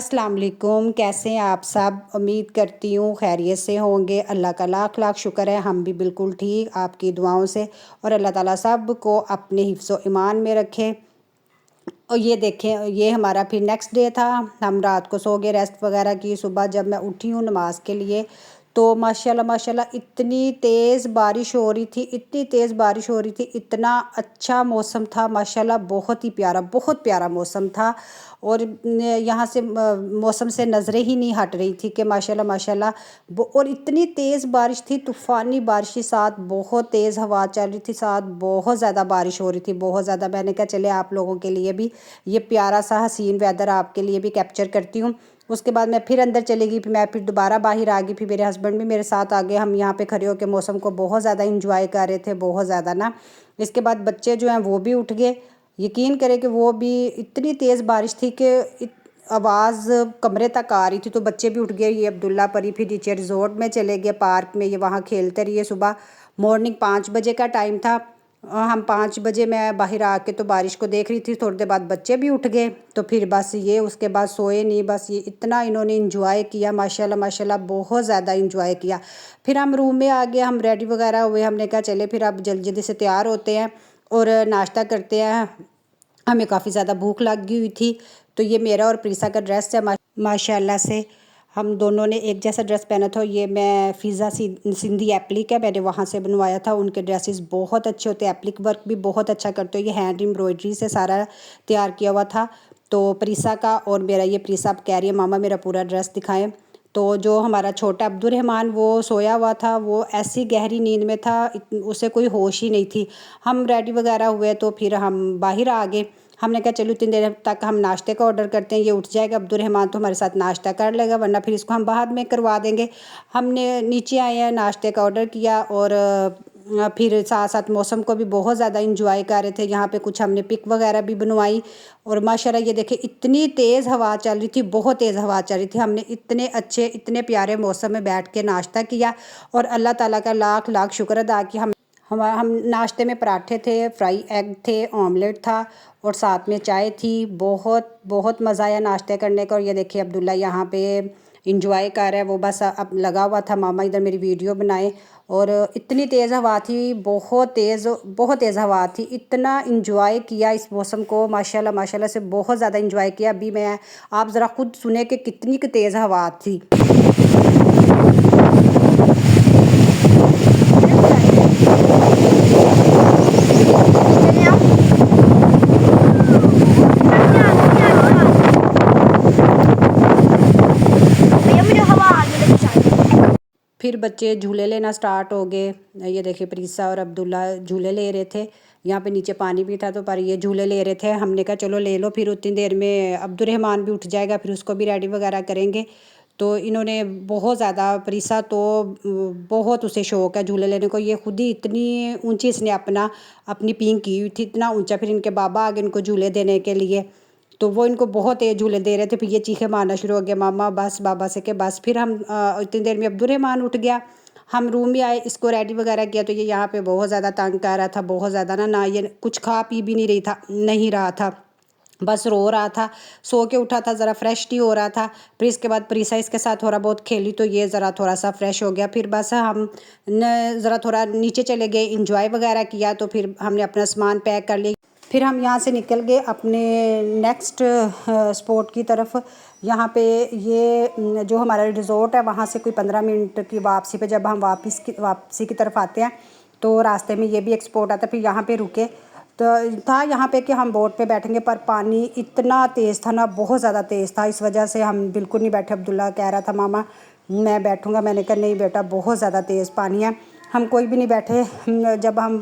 अस्सलाम वालेकुम। कैसे हैं आप सब? उम्मीद करती हूँ खैरियत से होंगे। अल्लाह का लाख लाख शुक्र है, हम भी बिल्कुल ठीक आपकी दुआओं से। और अल्लाह ताला सब को अपने हिफ्ज़ व ईमान में रखे। और ये देखें, ये हमारा फिर नेक्स्ट डे था। हम रात को सो गए, रेस्ट वगैरह की। सुबह जब मैं उठी हूँ नमाज के लिए तो माशाल्लाह माशाल्लाह इतनी तेज़ बारिश हो रही थी, इतनी तेज़ बारिश हो रही थी, इतना अच्छा मौसम था माशाल्लाह, बहुत ही प्यारा, बहुत प्यारा मौसम था। और यहाँ से मौसम से नज़रें ही नहीं हट रही थी कि माशाल्लाह माशाल्लाह। और इतनी तेज़ बारिश थी, तूफ़ानी बारिश के साथ बहुत तेज़ हवा चल रही थी, साथ बहुत ज़्यादा बारिश हो रही थी, बहुत ज़्यादा। मैंने कहा चले आप लोगों के लिए भी ये प्यारा सा हसीन वेदर आपके लिए भी कैप्चर करती हूँ। उसके बाद मैं फिर अंदर चली गई, फिर मैं फिर दोबारा बाहर आ गई, फिर मेरे हस्बैंड भी मेरे साथ आ गए। हम यहाँ पे खड़े होकर मौसम को बहुत ज़्यादा इंजॉय कर रहे थे, बहुत ज़्यादा ना। इसके बाद बच्चे जो हैं वो भी उठ गए। यकीन करें कि वो भी, इतनी तेज़ बारिश थी कि आवाज़ कमरे तक आ रही थी, तो बच्चे भी उठ गए। ये अब्दुल्ला परी फिर नीचे रिजॉर्ट में चले गए, पार्क में, ये वहाँ खेलते रहिए। सुबह मॉर्निंग 5 बजे का टाइम था। हम 5 बजे मैं बाहर आके तो बारिश को देख रही थी। थोड़ी देर बाद बच्चे भी उठ गए, तो फिर बस ये उसके बाद सोए नहीं। बस ये इतना इन्होंने इंजॉय किया माशाल्लाह माशाल्लाह, बहुत ज़्यादा इंजॉय किया। फिर हम रूम में आ गए, हम रेडी वगैरह हुए। हमने कहा चले फिर अब जल्दी जल्दी से तैयार होते हैं और नाश्ता करते हैं। हमें काफ़ी ज़्यादा भूख लगी हुई थी। तो ये मेरा और प्रीसा का ड्रेस है, माशाल्लाह से हम दोनों ने एक जैसा ड्रेस पहना था। ये मैं फ़िज़ा सिंधी एप्लिक है, मैंने वहाँ से बनवाया था। उनके ड्रेसेस बहुत अच्छे होते हैं, एप्लिक वर्क भी बहुत अच्छा करते हो। ये हैंड एम्ब्रॉयडरी से सारा तैयार किया हुआ था। तो प्रीसा का और मेरा, ये प्रीसा अब कह रही है मामा मेरा पूरा ड्रेस दिखाएं। तो जो हमारा छोटा अब्दुर्रहमान वो सोया हुआ था, वो ऐसी गहरी नींद में था, उसे कोई होश ही नहीं थी। हम रेडी वगैरह हुए तो फिर हम बाहर आ गए। हमने कहा चलो 3 देर तक हम नाश्ते का ऑर्डर करते हैं, ये उठ जाएगा अब्दुर्रहमान तो हमारे साथ नाश्ता कर लेगा, वरना फिर इसको हम बाद में करवा देंगे। हमने नीचे आए हैं, नाश्ते का ऑर्डर किया और फिर साथ साथ मौसम को भी बहुत ज़्यादा इंजॉय कर रहे थे। यहाँ पे कुछ हमने पिक वगैरह भी बनवाई। और माशाल्लाह ये देखे इतनी तेज़ हवा चल रही थी, बहुत तेज़ हवा चल रही थी। हमने इतने अच्छे, इतने प्यारे मौसम में बैठ के नाश्ता किया और अल्लाह ताला का लाख लाख शुक्र अदा कि हम नाश्ते में पराठे थे, फ्राई एग थे, ऑमलेट था और साथ में चाय थी। बहुत बहुत मज़ा आया नाश्ते करने का। और ये देखिए अब्दुल्ला यहाँ पे इंजॉय कर रहा है, वो बस अब लगा हुआ था मामा इधर मेरी वीडियो बनाए। और इतनी तेज़ हवा थी, बहुत तेज़ हवा थी। इतना इंजॉय किया इस मौसम को माशाल्लाह माशाल्लाह से, बहुत ज़्यादा इंजॉय किया। अभी मैं, आप ज़रा खुद सुने कि कितनी तेज़ हवा थी। फिर बच्चे झूले लेना स्टार्ट हो गए। ये देखिए प्रीसा और अब्दुल्ला झूले ले रहे थे। यहाँ पे नीचे पानी भी था, तो पर ये झूले ले रहे थे। हमने कहा चलो ले लो, फिर उतनी देर में अब्दुर्रहमान भी उठ जाएगा, फिर उसको भी रेडी वगैरह करेंगे। तो इन्होंने बहुत ज़्यादा, प्रीसा तो बहुत उसे शौक़ है झूले लेने को। ये खुद ही इतनी ऊंची इसने अपनी पींग की हुई थी, इतना ऊंचा। फिर इनके बाबा आ गए इनको झूले देने के लिए, तो वो इनको बहुत तेज़ झूले दे रहे थे। फिर ये चीखे मारना शुरू हो गया, मामा बस, बाबा से के बस। फिर हम इतनी देर में अब्दुर्रहमान उठ गया। हम रूम में आए, इसको रेडी वगैरह किया, तो ये यहाँ पे बहुत ज़्यादा तंग कर रहा था, बहुत ज़्यादा ना ये कुछ खा पी भी नहीं रहा था, बस रो रहा था। सो के उठा था, ज़रा फ्रेश नहीं हो रहा था। फिर इसके बाद प्रीसा इसके साथ थोड़ा बहुत खेली, तो ये ज़रा थोड़ा सा फ्रेश हो गया। फिर बस हम ज़रा थोड़ा नीचे चले गए, इंजॉय वगैरह किया। तो फिर हमने अपना सामान पैक कर लिया। फिर हम यहाँ से निकल गए अपने नेक्स्ट स्पॉट की तरफ। यहाँ पे ये जो हमारा रिज़ॉर्ट है, वहाँ से कोई 15 मिनट की वापसी पे जब हम वापसी की तरफ आते हैं, तो रास्ते में ये भी एक स्पॉट आता है। फिर यहाँ पे रुके, तो था यहाँ पे कि हम बोट पे बैठेंगे, पर पानी इतना तेज़ था ना, बहुत ज़्यादा तेज़ था। इस वजह से हम बिल्कुल नहीं बैठे। अब्दुल्ला कह रहा था मामा मैं बैठूँगा, मैंने कहा नहीं बेटा, बहुत ज़्यादा तेज़ पानी है। हम कोई भी नहीं बैठे। जब हम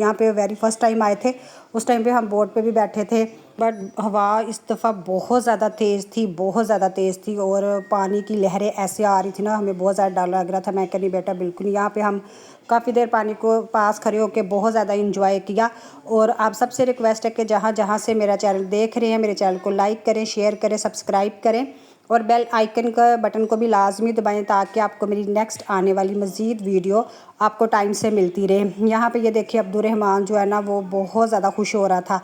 यहाँ पे वेरी फर्स्ट टाइम आए थे, उस टाइम पे हम बोट पे भी बैठे थे, बट हवा इस दफ़ा बहुत ज़्यादा तेज़ थी, बहुत ज़्यादा तेज़ थी। और पानी की लहरें ऐसे आ रही थी ना, हमें बहुत ज़्यादा डर लग रहा था। मैं कह नहीं बेटा बिल्कुल। यहाँ पे हम काफ़ी देर पानी को पास खड़े होकर बहुत ज़्यादा इंजॉय किया। और आप सबसे रिक्वेस्ट है कि जहाँ जहाँ से मेरा चैनल देख रहे हैं, मेरे चैनल को लाइक करें, शेयर करें, सब्सक्राइब करें और बेल आइकन का बटन को भी लाजमी दबाएं, ताकि आपको मेरी नेक्स्ट आने वाली मज़ीद वीडियो आपको टाइम से मिलती रहे। यहाँ पे ये देखिए अब्दुर्रहमान जो है ना, वो बहुत ज़्यादा खुश हो रहा था।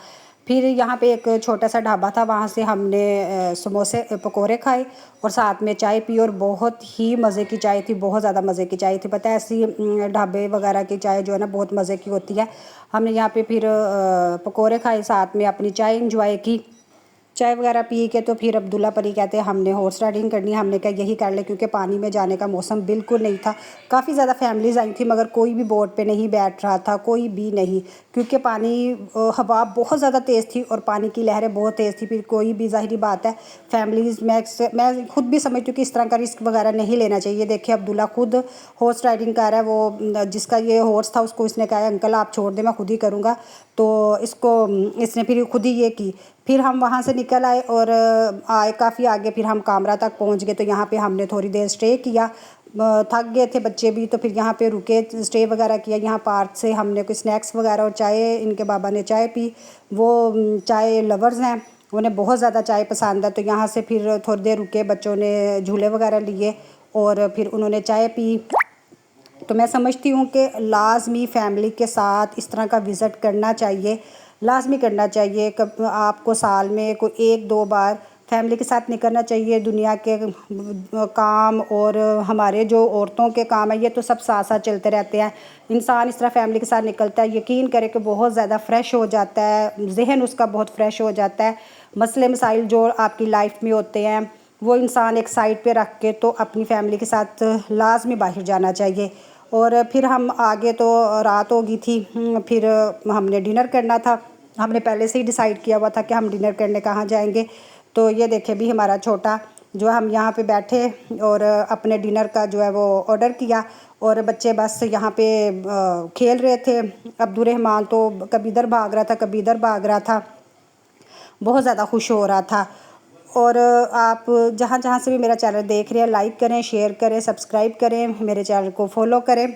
फिर यहाँ पे एक छोटा सा ढाबा था, वहाँ से हमने समोसे पकोड़े खाए और साथ में चाय पी और बहुत ही मज़े की चाय थी, बहुत ज़्यादा मज़े की चाय थी। पता है ऐसी ढाबे वगैरह की चाय जो है ना बहुत मज़े की होती है। हमने यहाँ पे फिर पकोड़े खाए, साथ में अपनी चाय इंजॉय की। चाय वगैरह पी के तो फिर अब्दुल्ला परी कहते हैं हमने हॉर्स राइडिंग करनी है। हमने कहा यही कर ले, क्योंकि पानी में जाने का मौसम बिल्कुल नहीं था। काफ़ी ज़्यादा फैमिलीज़ आई थी मगर कोई भी बोट पे नहीं बैठ रहा था, कोई भी नहीं, क्योंकि पानी हवा बहुत ज़्यादा तेज़ थी और पानी की लहरें बहुत तेज़ थी। फिर कोई भी ज़ाहिरी बात है फैमिलीज़ मैं खुद भी समझती हूँ कि इस तरह का रिस्क वगैरह नहीं लेना चाहिए। देखिए अब्दुल्ला खुद हॉर्स राइडिंग कर रहा है, वो जिसका ये हॉर्स था उसको इसने कहा अंकल आप छोड़ दें मैं खुद ही करूँगा, तो इसने फिर खुद ही ये की। फिर हम वहाँ से निकल आए और आए काफ़ी आगे, फिर हम कामरा तक पहुँच गए। तो यहाँ पे हमने थोड़ी देर स्टे किया, थक गए थे बच्चे भी, तो फिर यहाँ पे रुके, स्टे वगैरह किया। यहाँ पार्क से हमने कुछ स्नैक्स वगैरह और चाय, इनके बाबा ने चाय पी, वो चाय लवर्स हैं, उन्हें बहुत ज़्यादा चाय पसंद है। तो यहाँ से फिर थोड़ी देर रुके, बच्चों ने झूले वगैरह लिए और फिर उन्होंने चाय पी। तो मैं समझती हूँ कि लाज़मी फ़ैमिली के साथ इस तरह का विज़िट करना चाहिए, लाज़मी करना चाहिए। कब आपको साल में कोई 1-2 बार फैमिली के साथ निकलना चाहिए। दुनिया के काम और हमारे जो औरतों के काम है ये तो सब साथ साथ चलते रहते हैं। इंसान इस तरह फैमिली के साथ निकलता है, यकीन करे कि बहुत ज़्यादा फ्रेश हो जाता है, जहन उसका बहुत फ्रेश हो जाता है। मसले मसाइल जो आपकी लाइफ में होते हैं वो इंसान एक साइड पे रख के तो अपनी फैमिली के साथ लाज़मी बाहर जाना चाहिए। और फिर हम आगे, तो रात हो गई थी, फिर हमने डिनर करना था। हमने पहले से ही डिसाइड किया हुआ था कि हम डिनर करने कहाँ जाएंगे। तो ये देखे भी हमारा छोटा जो, हम यहाँ पे बैठे और अपने डिनर का जो है वो ऑर्डर किया और बच्चे बस यहाँ पे खेल रहे थे। अब्दुर्रहमान तो कभी इधर भाग रहा था कभी इधर भाग रहा था, बहुत ज़्यादा खुश हो रहा था। और आप जहाँ जहाँ से भी मेरा चैनल देख रहे हैं लाइक करें, शेयर करें, सब्सक्राइब करें, मेरे चैनल को फॉलो करें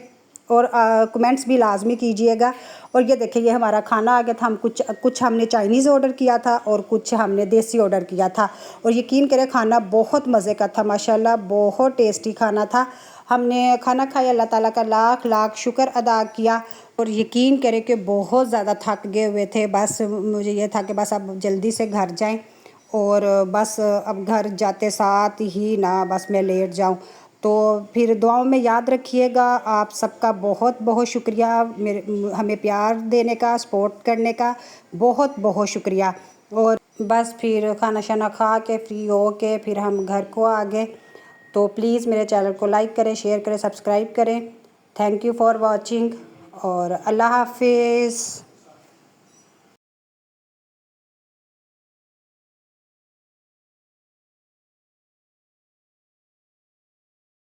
और कमेंट्स भी लाजमी कीजिएगा। और ये देखिए ये हमारा खाना आ गया था। हम कुछ हमने चाइनीज़ ऑर्डर किया था और कुछ हमने देसी ऑर्डर किया था। और यकीन करें खाना बहुत मज़े का था, माशाल्लाह बहुत टेस्टी खाना था। हमने खाना खाया, अल्लाह ताला का लाख लाख शुक्र अदा किया। और यकीन करें कि बहुत ज़्यादा थक गए हुए थे, बस मुझे ये था कि बस अब जल्दी से घर जाएं और बस अब घर जाते साथ ही ना बस मैं लेट जाऊं। तो फिर दुआओं में याद रखिएगा। आप सबका बहुत बहुत शुक्रिया, मेरे हमें प्यार देने का, सपोर्ट करने का बहुत बहुत शुक्रिया। और बस फिर खाना शाना खा के फ्री हो के फिर हम घर को आ गए। तो प्लीज़ मेरे चैनल को लाइक करें, शेयर करें, सब्सक्राइब करें। थैंक यू फॉर वॉचिंग और अल्लाह हाफिज़।